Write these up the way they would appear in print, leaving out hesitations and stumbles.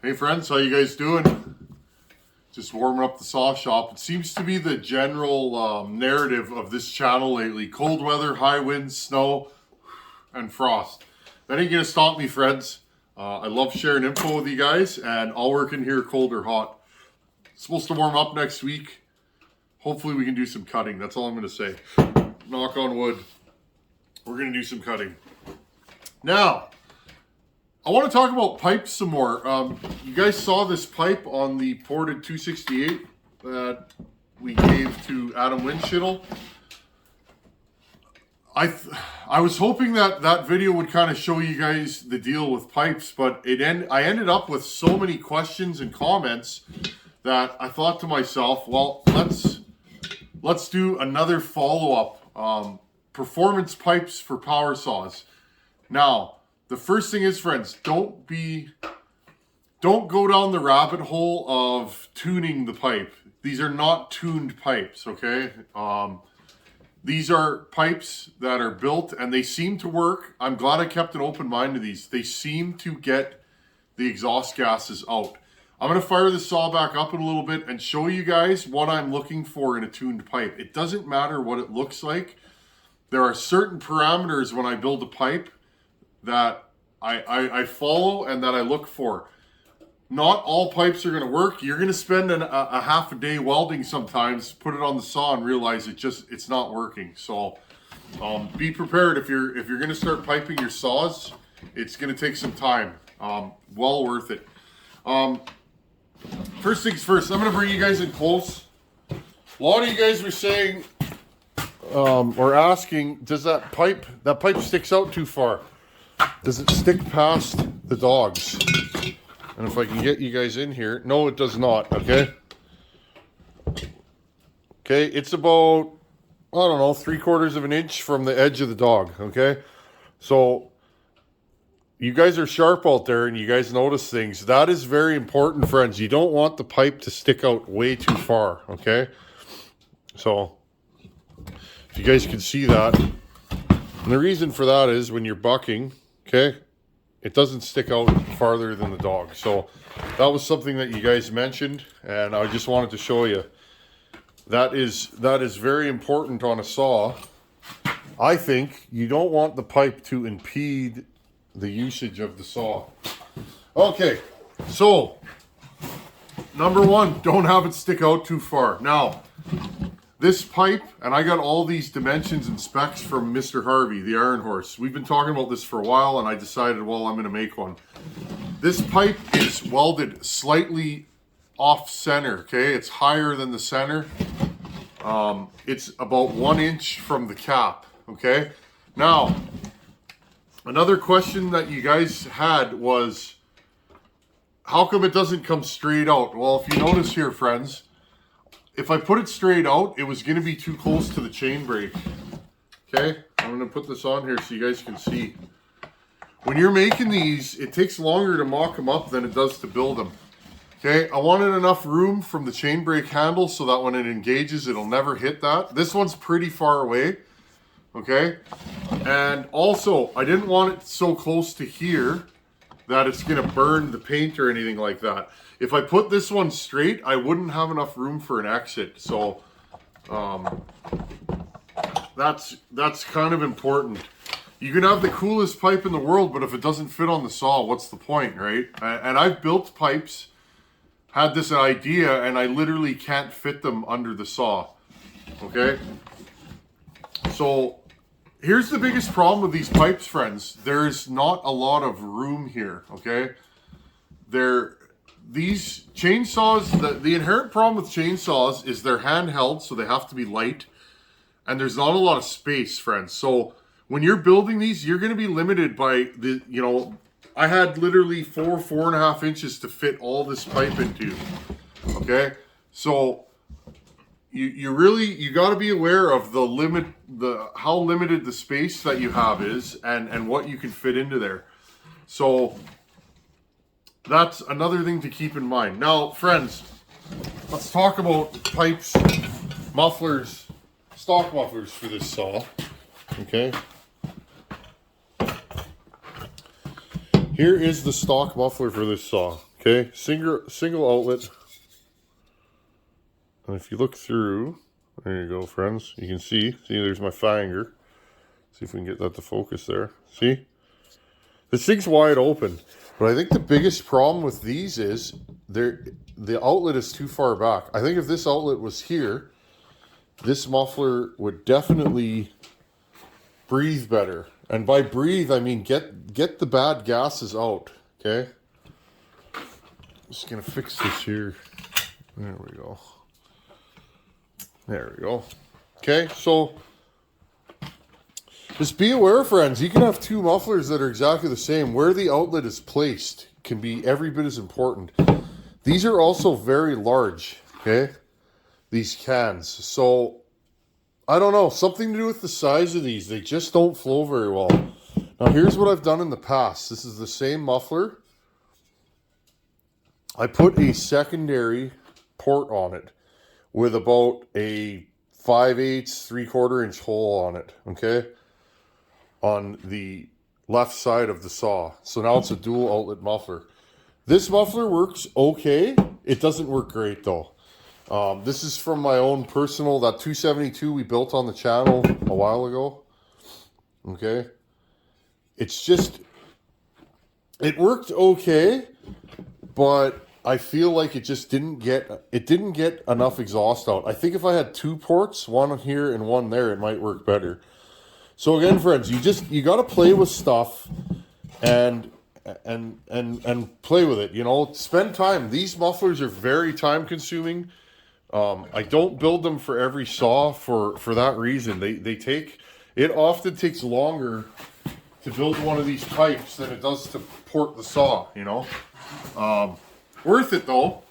Hey friends, how you guys doing? Just warming up the saw shop. It seems to be the general narrative of this channel lately. Cold weather, high winds, snow, and frost. That ain't gonna stop me, friends. I love sharing info with you guys, and I'll work in here cold or hot. It's supposed to warm up next week. Hopefully we can do some cutting. That's all I'm gonna say. Knock on wood. We're gonna do some cutting. Now, I want to talk about pipes some more. You guys saw this pipe on the ported 268 that we gave to Adam Winchittle. I was hoping that that video would kind of show you guys the deal with pipes, but I ended up with so many questions and comments that I thought to myself, well, let's do another follow-up. Performance pipes for power saws. Now, the first thing is, friends, don't go down the rabbit hole of tuning the pipe. These are not tuned pipes, okay? These are pipes that are built and they seem to work. I'm glad I kept an open mind to these. They seem to get the exhaust gases out. I'm gonna fire the saw back up in a little bit and show you guys what I'm looking for in a tuned pipe. It doesn't matter what it looks like. There are certain parameters when I build a pipe that I follow and that I look for. Not all pipes are going to work. You're going to spend a half a day welding sometimes, put it on the saw and realize it's not working. So be prepared if you're going to start piping your saws. It's going to take some time. Well worth it. First things first, I'm going to bring you guys in close. A lot of you guys were saying or asking, does that pipe sticks out too far? Does it stick past the dogs? And if I can get you guys in here, no, it does not, okay? Okay, it's about, I don't know, 3/4 of an inch from the edge of the dog, okay? So, you guys are sharp out there and you guys notice things. That is very important, friends. You don't want the pipe to stick out way too far, okay? So, if you guys can see that. And the reason for that is when you're bucking, okay, it doesn't stick out farther than the dog. So that was something that you guys mentioned, and I just wanted to show you. That is very important on a saw. I think you don't want the pipe to impede the usage of the saw. Okay, so number one, don't have it stick out too far. Now, this pipe, and I got all these dimensions and specs from Mr. Harvey, the Iron Horse. We've been talking about this for a while, and I decided, well, I'm going to make one. This pipe is welded slightly off center, okay? It's higher than the center. It's about 1 inch from the cap, okay? Now, another question that you guys had was, how come it doesn't come straight out? Well, if you notice here, friends, if I put it straight out, it was going to be too close to the chain brake. Okay, I'm going to put this on here so you guys can see. When you're making these, it takes longer to mock them up than it does to build them. Okay, I wanted enough room from the chain brake handle so that when it engages, it'll never hit that. This one's pretty far away. Okay, and also, I didn't want it so close to here that it's going to burn the paint or anything like that. If I put this one straight, I wouldn't have enough room for an exit. So that's kind of important. You can have the coolest pipe in the world, but if it doesn't fit on the saw, what's the point, right? And I've built pipes, had this idea, and I literally can't fit them under the saw. Okay? So here's the biggest problem with these pipes, friends. There's not a lot of room here, okay? These chainsaws, the inherent problem with chainsaws is they're handheld, so they have to be light, and there's not a lot of space, friends. So when you're building these, you're going to be limited by the, I had literally 4.5 inches to fit all this pipe into, okay? So you got to be aware of how limited the space that you have is and what you can fit into there. So that's another thing to keep in mind. Now, friends, let's talk about pipes, mufflers, stock mufflers for this saw. Okay. Here is the stock muffler for this saw. Okay, single outlet. And if you look through, there you go, friends. You can see there's my finger. See if we can get that to focus there. See? This thing's wide open. But I think the biggest problem with these is the outlet is too far back. I think if this outlet was here, this muffler would definitely breathe better. And by breathe, I mean get the bad gases out, okay? Just gonna fix this here. There we go. There we go. Okay, so just be aware, friends. You can have two mufflers that are exactly the same. Where the outlet is placed can be every bit as important. These are also very large, okay? These cans. So, I don't know. Something to do with the size of these. They just don't flow very well. Now, here's what I've done in the past. This is the same muffler. I put a secondary port on it with about a 5/8, 3/4 inch hole on it, okay? On the left side of the saw. So now it's a dual outlet muffler. This muffler works okay. It doesn't work great though. This is from my own personal, that 272 we built on the channel a while ago. Okay. It's just, it worked okay, but I feel like it just didn't get enough exhaust out. I think if I had two ports, one here and one there, it might work better. So again, friends, you got to play with stuff and play with it. You know, spend time. These mufflers are very time consuming. I don't build them for every saw for that reason. It often takes longer to build one of these pipes than it does to port the saw, you know. Worth it though.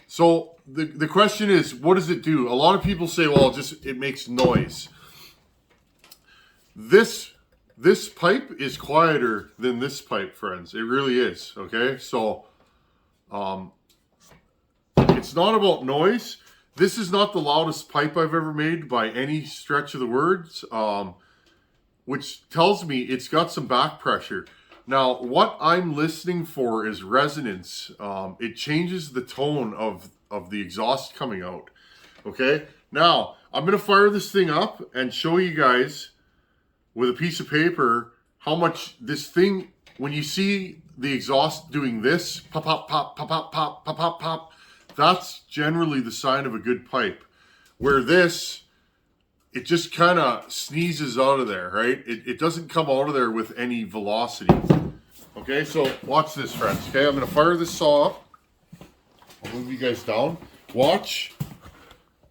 So the question is, what does it do? A lot of people say, well, it makes noise. This pipe is quieter than this pipe, friends. It really is, okay? So, it's not about noise. This is not the loudest pipe I've ever made by any stretch of the words, which tells me it's got some back pressure. Now, what I'm listening for is resonance. It changes the tone of the exhaust coming out, okay? Now, I'm going to fire this thing up and show you guys with a piece of paper how much this thing, when you see the exhaust doing this, pop, pop, pop, pop, pop, pop, pop, pop, pop, that's generally the sign of a good pipe. Where this, it just kind of sneezes out of there, right? It doesn't come out of there with any velocity. Okay, so watch this, friends. Okay, I'm going to fire this saw up. I'll move you guys down. Watch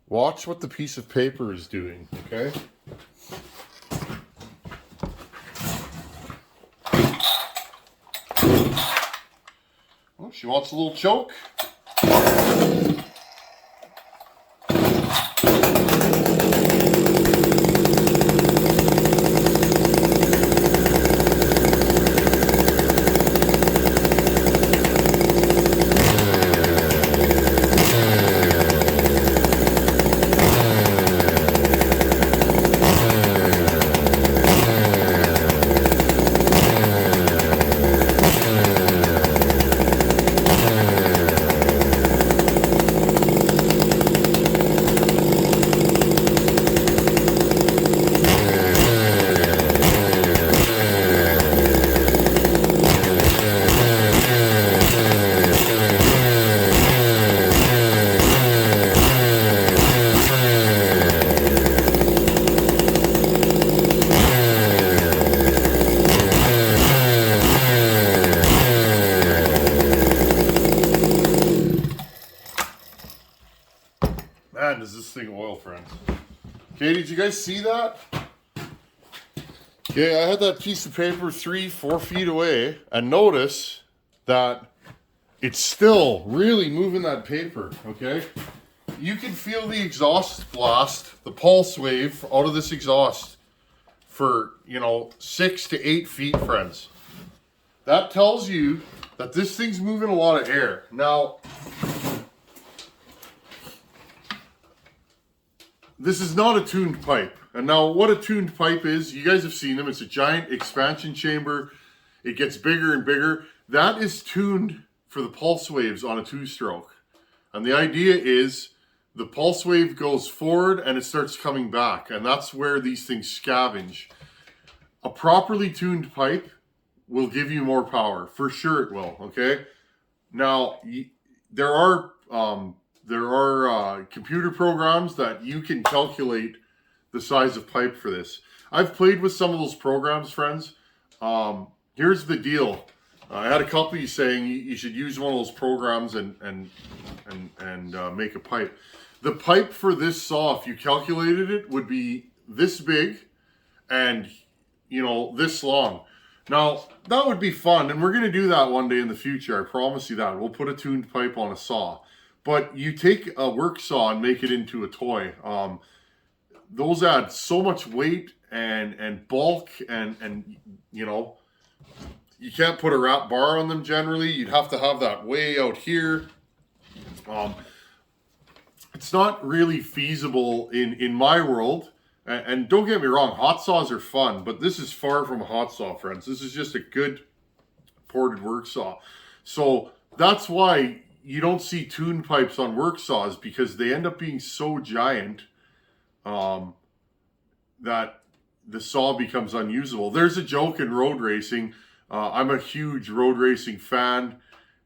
what the piece of paper is doing, okay? Oh, she wants a little choke. Man, does this thing oil, friends. Okay, did you guys see that? Okay, I had that piece of paper 3-4 feet away, and notice that it's still really moving that paper, okay? You can feel the exhaust blast, the pulse wave out of this exhaust for, 6 to 8 feet, friends. That tells you that this thing's moving a lot of air. Now, this is not a tuned pipe. And now what a tuned pipe is, you guys have seen them. It's a giant expansion chamber. It gets bigger and bigger. That is tuned for the pulse waves on a two-stroke. And the idea is the pulse wave goes forward and it starts coming back. And that's where these things scavenge. A properly tuned pipe will give you more power. For sure it will, okay? Now, there are computer programs that you can calculate the size of pipe for this. I've played with some of those programs, friends. Here's the deal. I had a couple of you saying you should use one of those programs and make a pipe. The pipe for this saw, if you calculated it, would be this big and, you know, this long. Now, that would be fun, and we're going to do that one day in the future. I promise you that. We'll put a tuned pipe on a saw. But you take a work saw and make it into a toy. Those add so much weight and bulk, and you know, you can't put a wrap bar on them generally. You'd have to have that way out here. It's not really feasible in my world. And don't get me wrong, hot saws are fun, but this is far from a hot saw, friends. This is just a good ported work saw. So that's why you don't see tuned pipes on work saws, because they end up being so giant that the saw becomes unusable. There's a joke in road racing. I'm a huge road racing fan.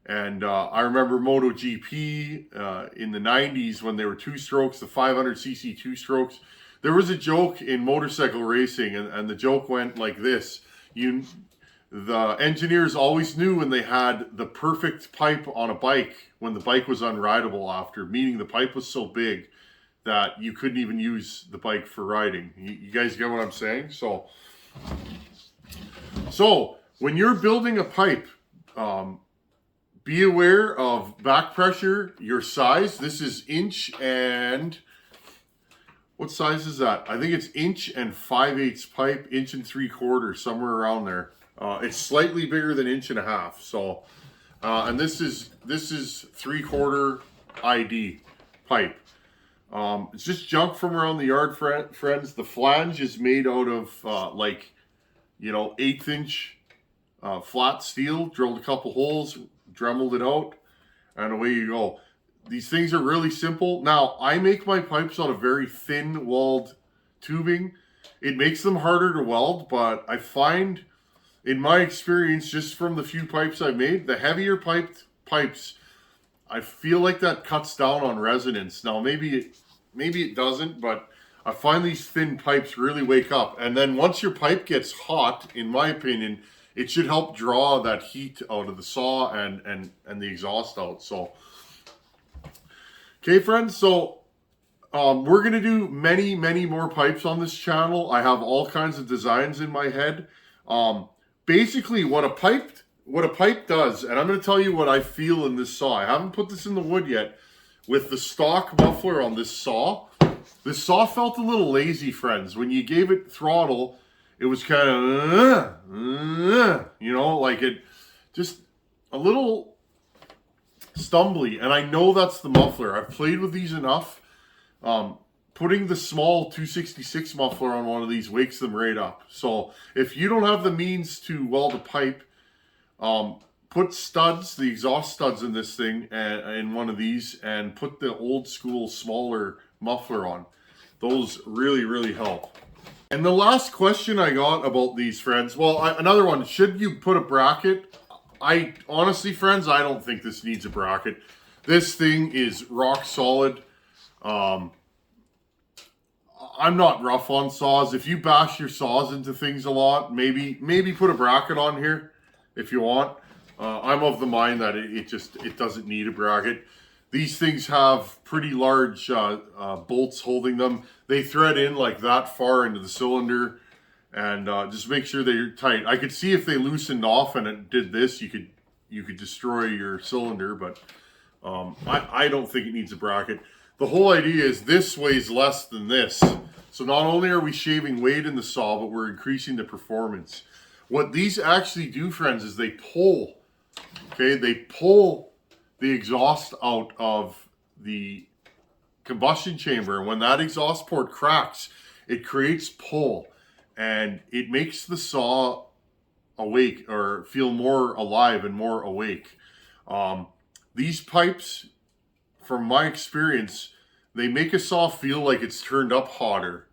And I remember MotoGP in the 90s when they were two strokes, the 500cc two strokes. There was a joke in motorcycle racing, and the joke went like this. The engineers always knew when they had the perfect pipe on a bike, when the bike was unrideable after, meaning the pipe was so big that you couldn't even use the bike for riding. You guys get what I'm saying? So when you're building a pipe, be aware of back pressure, your size. This is inch and... what size is that? I think it's inch and 5/8 pipe, inch and 3/4, somewhere around there. It's slightly bigger than inch and a half. So, and this is 3/4 ID pipe. It's just junk from around the yard, friends. The flange is made out of like, you know, 1/8 inch flat steel. Drilled a couple holes, dremeled it out, and away you go. These things are really simple. Now, I make my pipes out of very thin walled tubing. It makes them harder to weld, but I find, in my experience, just from the few pipes I've made, the heavier pipes, I feel like that cuts down on resonance. Now, maybe it doesn't, but I find these thin pipes really wake up. And then once your pipe gets hot, in my opinion, it should help draw that heat out of the saw and the exhaust out. So, okay, friends, so we're going to do many, many more pipes on this channel. I have all kinds of designs in my head. Basically, what a pipe does, and I'm going to tell you what I feel in this saw. I haven't put this in the wood yet. With the stock muffler on this saw felt a little lazy, friends. When you gave it throttle, it was kind of, you know, like it just a little stumbly. And I know that's the muffler. I've played with these enough. Putting the small 266 muffler on one of these wakes them right up. So if you don't have the means to weld a pipe, put studs, the exhaust studs in this thing, in one of these, and put the old school smaller muffler on. Those really, really help. And the last question I got about these, friends, well, another one, should you put a bracket? Honestly, friends, I don't think this needs a bracket. This thing is rock solid. I'm not rough on saws. If you bash your saws into things a lot, maybe put a bracket on here if you want. I'm of the mind that it doesn't need a bracket. These things have pretty large bolts holding them. They thread in like that far into the cylinder, and just make sure they're tight. I could see if they loosened off and it did this, you could destroy your cylinder, but I don't think it needs a bracket. The whole idea is this weighs less than this. So not only are we shaving weight in the saw, but we're increasing the performance. What these actually do, friends, is they pull, okay? They pull the exhaust out of the combustion chamber. When that exhaust port cracks, it creates pull, and it makes the saw awake, or feel more alive and more awake. These pipes, from my experience, they make a saw feel like it's turned up hotter.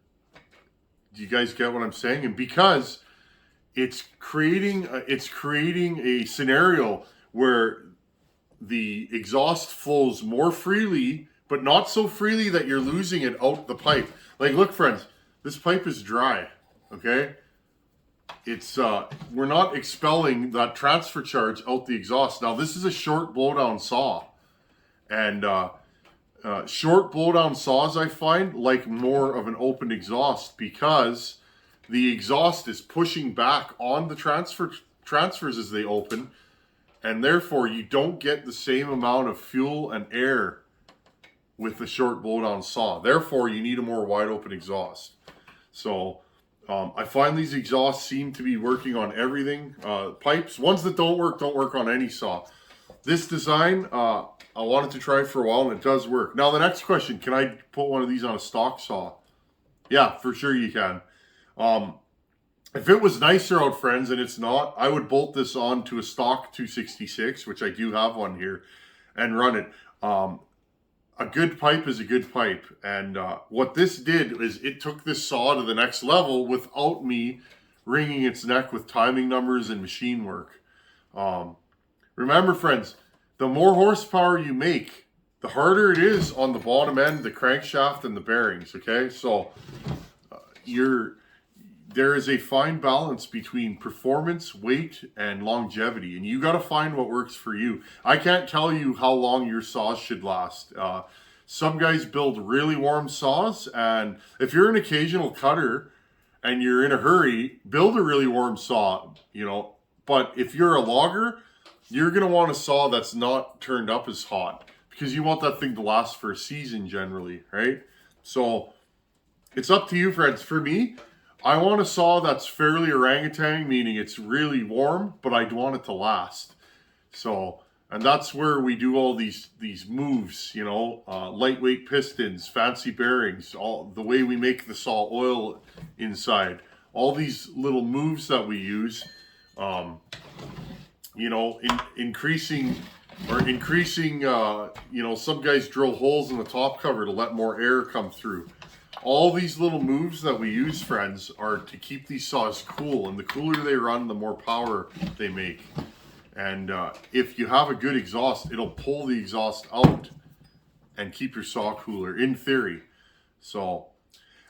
Do you guys get what I'm saying? And because it's creating a scenario where the exhaust flows more freely, but not so freely that you're losing it out the pipe. Like, look, friends, this pipe is dry, okay? It's we're not expelling that transfer charge out the exhaust. Now, this is a short blowdown saw, and short blowdown saws, I find, like more of an open exhaust, because the exhaust is pushing back on the transfers as they open, and therefore you don't get the same amount of fuel and air with the short blowdown saw. Therefore, you need a more wide open exhaust. So I find these exhausts seem to be working on everything. Pipes, ones that don't work on any saw. This design, I wanted to try for a while, and it does work. Now, the next question, can I put one of these on a stock saw? Yeah, for sure you can. If it was nicer out, friends, and it's not, I would bolt this on to a stock 266, which I do have one here, and run it. A good pipe is a good pipe. And what this did is it took this saw to the next level without me wringing its neck with timing numbers and machine work. Remember, friends, the more horsepower you make, the harder it is on the bottom end, the crankshaft, and the bearings, okay? So there is a fine balance between performance, weight, and longevity, and you got to find what works for you. I can't tell you how long your saws should last. Some guys build really warm saws, and if you're an occasional cutter and you're in a hurry, build a really warm saw, you know. But if you're a logger, you're going to want a saw that's not turned up as hot, because you want that thing to last for a season generally, right? So it's up to you, friends. For me, I want a saw that's fairly orangutan, meaning it's really warm, but I want it to last. So, and that's where we do all these moves, you know, lightweight pistons, fancy bearings, all the way we make the saw oil inside. All these little moves that we use, you know, increasing, you know, some guys drill holes in the top cover to let more air come through. All these little moves that we use, friends, are to keep these saws cool, and the cooler they run, the more power they make. And if you have a good exhaust, it'll pull the exhaust out and keep your saw cooler, in theory. So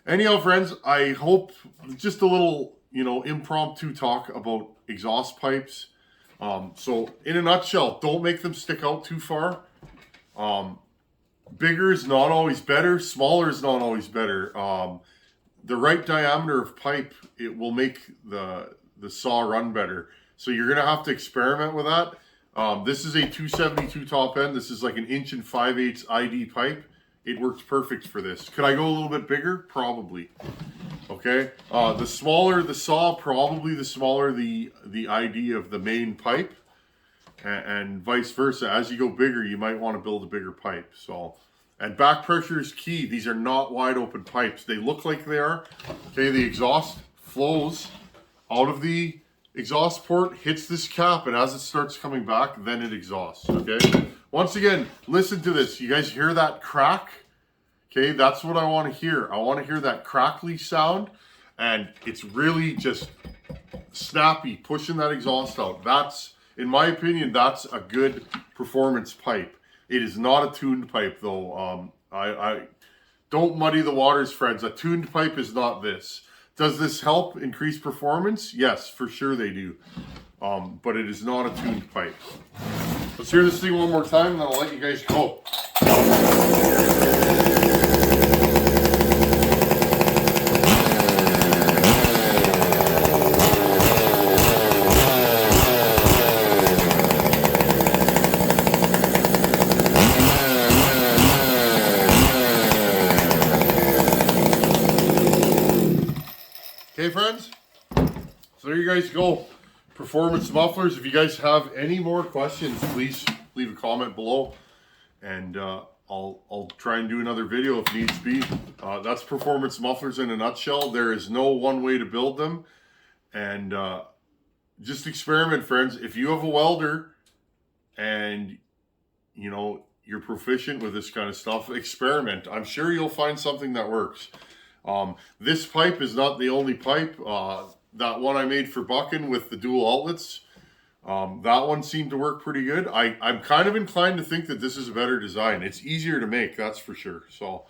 anyhow, friends, I hope just a little, you know, impromptu talk about exhaust pipes. So in a nutshell, don't make them stick out too far. Bigger is not always better. Smaller is not always better. The right diameter of pipe, it will make the saw run better. So you're going to have to experiment with that. This is a 272 top end. This is like 1 5/8" ID pipe. It works perfect for this. Could I go a little bit bigger? Probably. Okay. The smaller the saw, probably the smaller the ID of the main pipe. And vice versa. As you go bigger, you might want to build a bigger pipe. So, and back pressure is key. These are not wide open pipes. They look like they are. Okay, the exhaust flows out of the exhaust port, hits this cap, and as it starts coming back, then it exhausts. Okay. Once again, listen to this. You guys hear that crack? Okay, that's what I want to hear. I want to hear that crackly sound, and it's really just snappy, pushing that exhaust out. That's, in my opinion, that's a good performance pipe. It is not a tuned pipe, though. I don't muddy the waters, friends. A tuned pipe is not this. Does this help increase performance? Yes, for sure they do. But it is not a tuned pipe. Let's hear this thing one more time, and then I'll let you guys go. Okay, friends, so there you guys go. Performance mufflers. If you guys have any more questions, please leave a comment below, and I'll try and do another video if needs be. That's performance mufflers in a nutshell. There is no one way to build them, and just experiment, friends. If you have a welder and you know you're proficient with this kind of stuff, experiment. I'm sure you'll find something that works. This pipe is not the only pipe. That one I made for bucking with the dual outlets, that one seemed to work pretty good. I'm kind of inclined to think that this is a better design. It's easier to make, that's for sure. So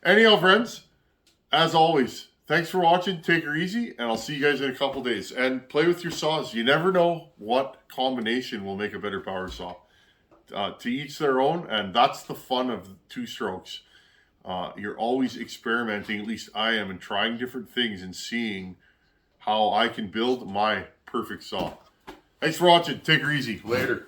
anyhow, friends, as always, thanks for watching. Take her easy, and I'll see you guys in a couple days. And play with your saws. You never know what combination will make a better power saw. To each their own, and that's the fun of two strokes. You're always experimenting, at least I am, and trying different things and seeing how I can build my perfect saw. Thanks for watching. Take her easy. Later.